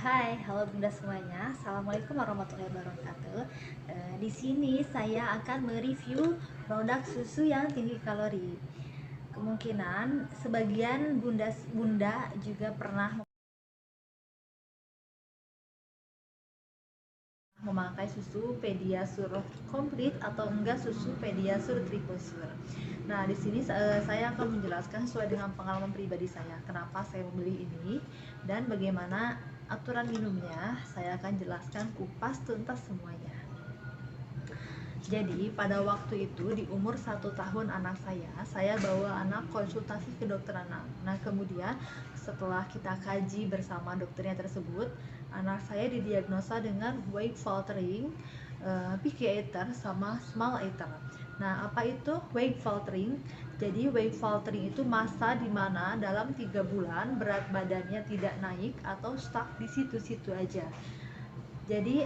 Hai, halo Bunda semuanya. Assalamualaikum warahmatullahi wabarakatuh. Di sini saya akan mereview produk susu yang tinggi kalori. Kemungkinan sebagian bunda juga pernah memakai susu Pediasure komplit atau enggak susu Pediasure triple sure. Nah, di sini saya akan menjelaskan sesuai dengan pengalaman pribadi saya kenapa saya membeli ini dan bagaimana aturan minumnya. Saya akan jelaskan kupas tuntas semuanya. Jadi pada waktu itu di umur 1 tahun anak saya bawa anak konsultasi ke dokter anak. Nah kemudian setelah kita kaji bersama dokternya tersebut, anak saya didiagnosa dengan weight faltering, picky eater sama small eater. Nah apa itu weight faltering? Jadi weight faltering itu masa dimana dalam 3 bulan berat badannya tidak naik atau stuck di situ-situ aja. Jadi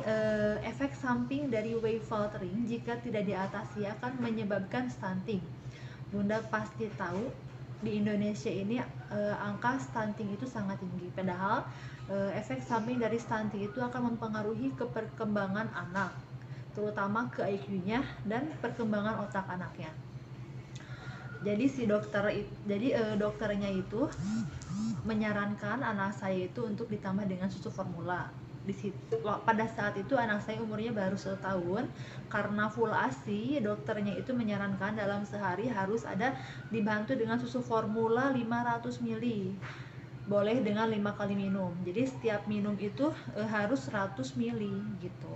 efek samping dari weight faltering jika tidak diatasi akan menyebabkan stunting. Bunda pasti tahu di Indonesia ini angka stunting itu sangat tinggi. Padahal efek samping dari stunting itu akan mempengaruhi ke perkembangan anak, terutama ke IQ-nya dan perkembangan otak anaknya. Jadi dokternya itu menyarankan anak saya itu untuk ditambah dengan susu formula. Pada saat itu anak saya umurnya baru 1 tahun. Karena full ASI, dokternya itu menyarankan dalam sehari harus ada dibantu dengan susu formula 500 ml, boleh dengan 5 kali minum. Jadi setiap minum itu harus 100 ml gitu.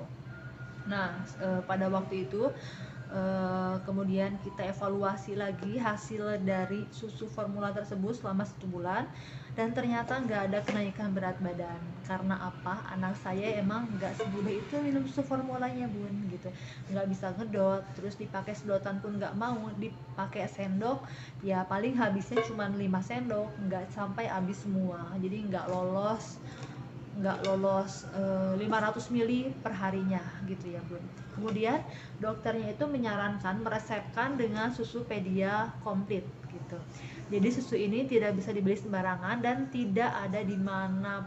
Nah pada waktu itu kemudian kita evaluasi lagi hasil dari susu formula tersebut selama 1 bulan, dan ternyata nggak ada kenaikan berat badan. Karena apa? Anak saya emang nggak semudah itu minum susu formulanya bun gitu, nggak bisa ngedot, terus dipakai sedotan pun nggak mau, dipakai sendok ya paling habisnya cuma 5 sendok, nggak sampai habis semua, jadi nggak lolos 500 ml per harinya gitu ya bun. Kemudian dokternya itu menyarankan meresepkan dengan susu pedia komplit gitu. Jadi susu ini tidak bisa dibeli sembarangan dan tidak ada di mana,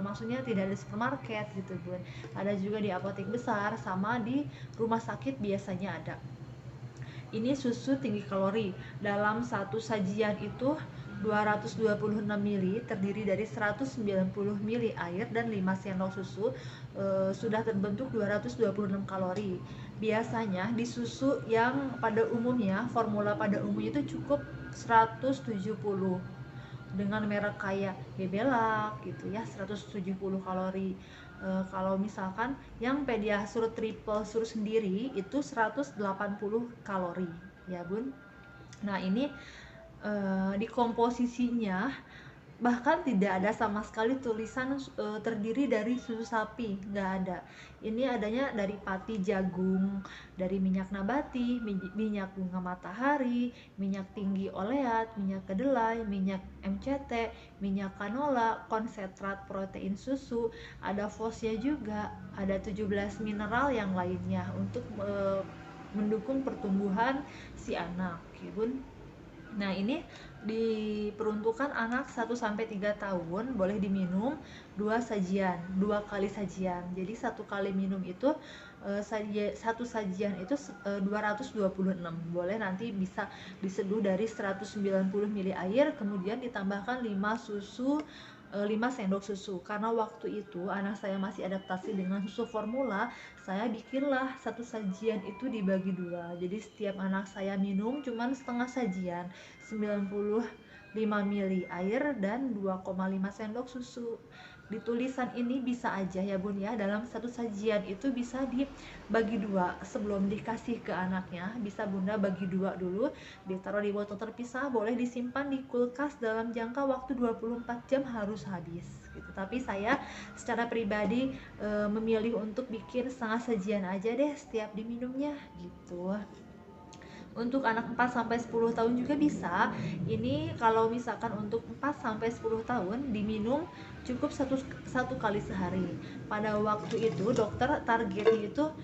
maksudnya tidak ada di supermarket gitu bun. Ada juga di apotek besar sama di rumah sakit biasanya ada. Ini susu tinggi kalori. Dalam satu sajian itu 226 ml terdiri dari 190 ml air dan 5 sendok susu. Sudah terbentuk 226 kalori. Biasanya di susu yang pada umumnya, formula pada umumnya itu cukup 170, dengan merek kayak Bebelak gitu ya, 170 kalori. Kalau misalkan yang Pediasure triple sure sendiri itu 180 kalori ya bun. Nah ini di komposisinya bahkan tidak ada sama sekali tulisan terdiri dari susu sapi, nggak ada. Ini adanya dari pati jagung, dari minyak nabati, minyak bunga matahari, minyak tinggi oleat, minyak kedelai, minyak MCT, minyak canola, konsentrat protein susu, ada fosnya juga, ada 17 mineral yang lainnya untuk mendukung pertumbuhan si anak ya bun. Nah ini diperuntukkan anak 1-3 tahun, boleh diminum 2 kali sajian. Jadi 1 kali minum itu satu sajian itu 226, boleh nanti bisa diseduh dari 190 ml air, kemudian ditambahkan 5 sendok susu. Karena waktu itu anak saya masih adaptasi dengan susu formula, saya bikinlah satu sajian itu dibagi 2. Jadi setiap anak saya minum cuman setengah sajian, 95 ml air dan 2,5 sendok susu. Di tulisan ini bisa aja ya bun ya, dalam satu sajian itu bisa dibagi 2. Sebelum dikasih ke anaknya, bisa bunda bagi 2 dulu, ditaruh di botol terpisah, boleh disimpan di kulkas dalam jangka waktu 24 jam harus habis gitu. Tapi saya secara pribadi memilih untuk bikin setengah sajian aja deh setiap diminumnya gitu. Untuk anak 4-10 tahun juga bisa. Ini kalau misalkan untuk 4-10 tahun diminum cukup satu kali sehari. Pada waktu itu dokter targetnya itu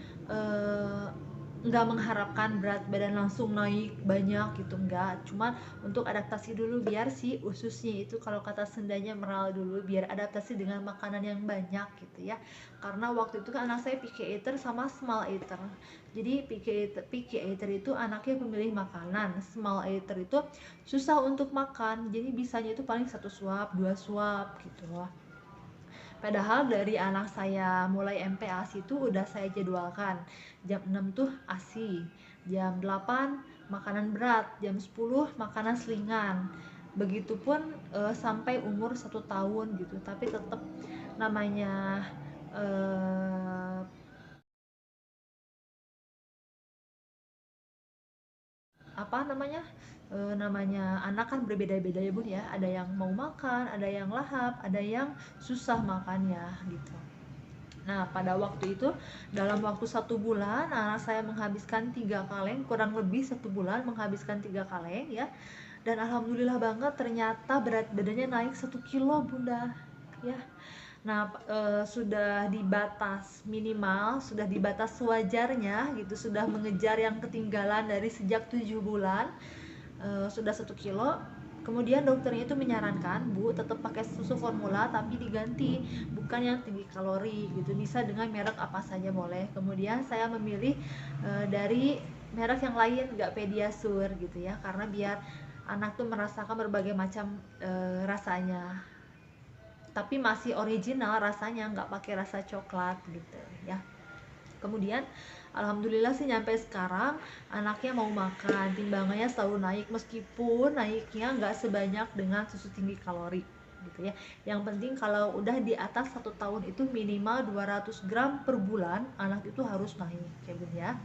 nggak mengharapkan berat badan langsung naik banyak gitu, enggak, cuma untuk adaptasi dulu biar si ususnya itu, kalau kata Sundanya, meral dulu, biar adaptasi dengan makanan yang banyak gitu ya. Karena waktu itu kan anak saya picky eater sama small eater. Jadi picky eater itu anaknya pemilih makanan, small eater itu susah untuk makan, jadi bisanya itu paling 1 suap 2 suap gitu loh. Padahal dari anak saya mulai MPASI itu udah saya jadwalkan. Jam 6 tuh ASI, jam 8 makanan berat, jam 10 makanan selingan. Begitupun sampai umur 1 tahun gitu. Tapi tetap namanya eh, apa namanya namanya anak kan berbeda-beda ya bun ya, ada yang mau makan, ada yang lahap, ada yang susah makannya gitu. Nah, pada waktu itu, dalam waktu 1 bulan, anak saya menghabiskan 3 kaleng, kurang lebih 1 bulan menghabiskan 3 kaleng ya. Dan alhamdulillah banget, ternyata berat badannya naik 1 kilo bunda, ya. Nah, sudah di batas minimal, sudah di batas sewajarnya gitu, sudah mengejar yang ketinggalan dari sejak 7 bulan, sudah 1 kilo. Kemudian dokternya itu menyarankan, Bu, tetap pakai susu formula tapi diganti, bukan yang tinggi kalori gitu, bisa dengan merek apa saja boleh. Kemudian saya memilih dari merek yang lain, nggak Pediasure gitu ya, karena biar anak tuh merasakan berbagai macam rasanya, tapi masih original rasanya, nggak pakai rasa coklat gitu ya. Kemudian alhamdulillah sih nyampe sekarang anaknya mau makan, timbangannya selalu naik, meskipun naiknya nggak sebanyak dengan susu tinggi kalori gitu ya. Yang penting kalau udah di atas 1 tahun itu minimal 200 gram per bulan anak itu harus naik ya bun ya.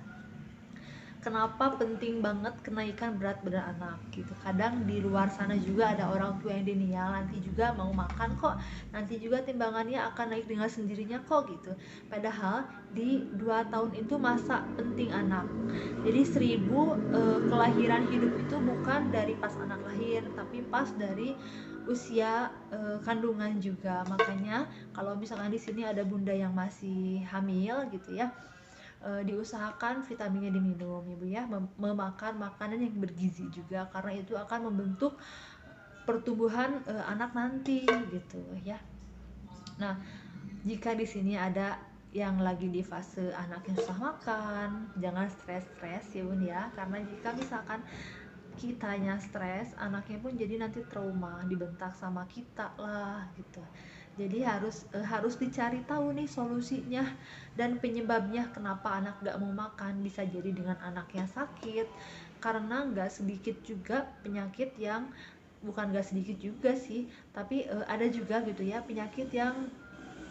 Kenapa penting banget kenaikan berat badan anak gitu. Kadang di luar sana juga ada orang tua yang denial, nanti juga mau makan kok, nanti juga timbangannya akan naik dengan sendirinya kok gitu. Padahal di 2 tahun itu masa penting anak. Jadi 1000 kelahiran hidup itu bukan dari pas anak lahir, tapi pas dari usia kandungan juga. Makanya kalau misalkan di sini ada bunda yang masih hamil gitu ya, diusahakan vitaminnya diminum ibu ya, memakan makanan yang bergizi juga, karena itu akan membentuk pertumbuhan anak nanti gitu ya. Nah, jika di sini ada yang lagi di fase anak yang susah makan, jangan stres-stres ya bun ya, karena jika misalkan kitanya stres, anaknya pun jadi nanti trauma, dibentak sama kita lah gitu. Jadi harus dicari tahu nih solusinya dan penyebabnya kenapa anak gak mau makan. Bisa jadi dengan anaknya sakit, karena gak sedikit juga penyakit yang, bukan gak sedikit juga sih, tapi ada juga gitu ya penyakit yang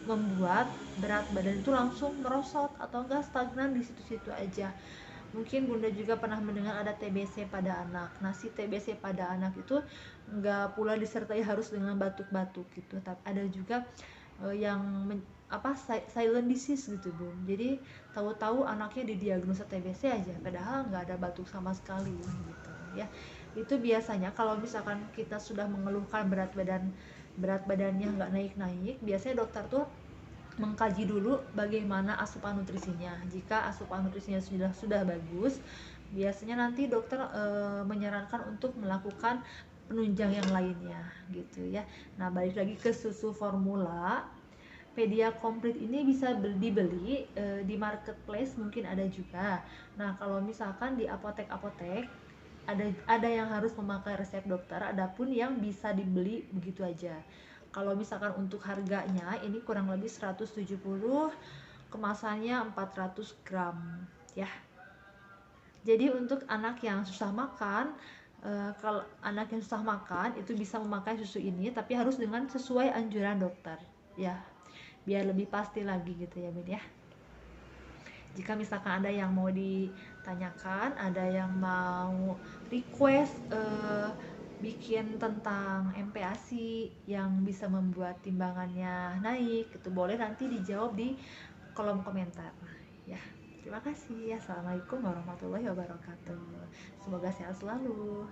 membuat berat badan itu langsung merosot atau enggak stagnan di situ-situ aja. Mungkin bunda juga pernah mendengar ada TBC pada anak. Nah, si TBC pada anak itu enggak pula disertai harus dengan batuk-batuk gitu, tapi ada juga yang silent disease gitu bun. Jadi tahu-tahu anaknya didiagnosa TBC aja, padahal nggak ada batuk sama sekali gitu ya. Itu biasanya kalau misalkan kita sudah mengeluhkan berat badannya nggak naik-naik, biasanya dokter tuh mengkaji dulu bagaimana asupan nutrisinya. Jika asupan nutrisinya sudah bagus, biasanya nanti dokter menyarankan untuk melakukan penunjang yang lainnya gitu ya. Nah, balik lagi ke susu formula, Pedia Komplit ini bisa dibeli di marketplace, mungkin ada juga. Nah, kalau misalkan di apotek-apotek ada yang harus memakai resep dokter, adapun yang bisa dibeli begitu aja. Kalau misalkan untuk harganya ini kurang lebih 170, kemasannya 400 gram ya. Jadi untuk anak yang susah makan, kalau anak yang susah makan itu bisa memakai susu ini, tapi harus dengan sesuai anjuran dokter ya, biar lebih pasti lagi gitu ya Bun ya. Jika misalkan ada yang mau ditanyakan, ada yang mau request bikin tentang MPASI yang bisa membuat timbangannya naik, itu boleh nanti dijawab di kolom komentar ya. Terima kasih. Assalamualaikum warahmatullahi wabarakatuh. Semoga sehat selalu.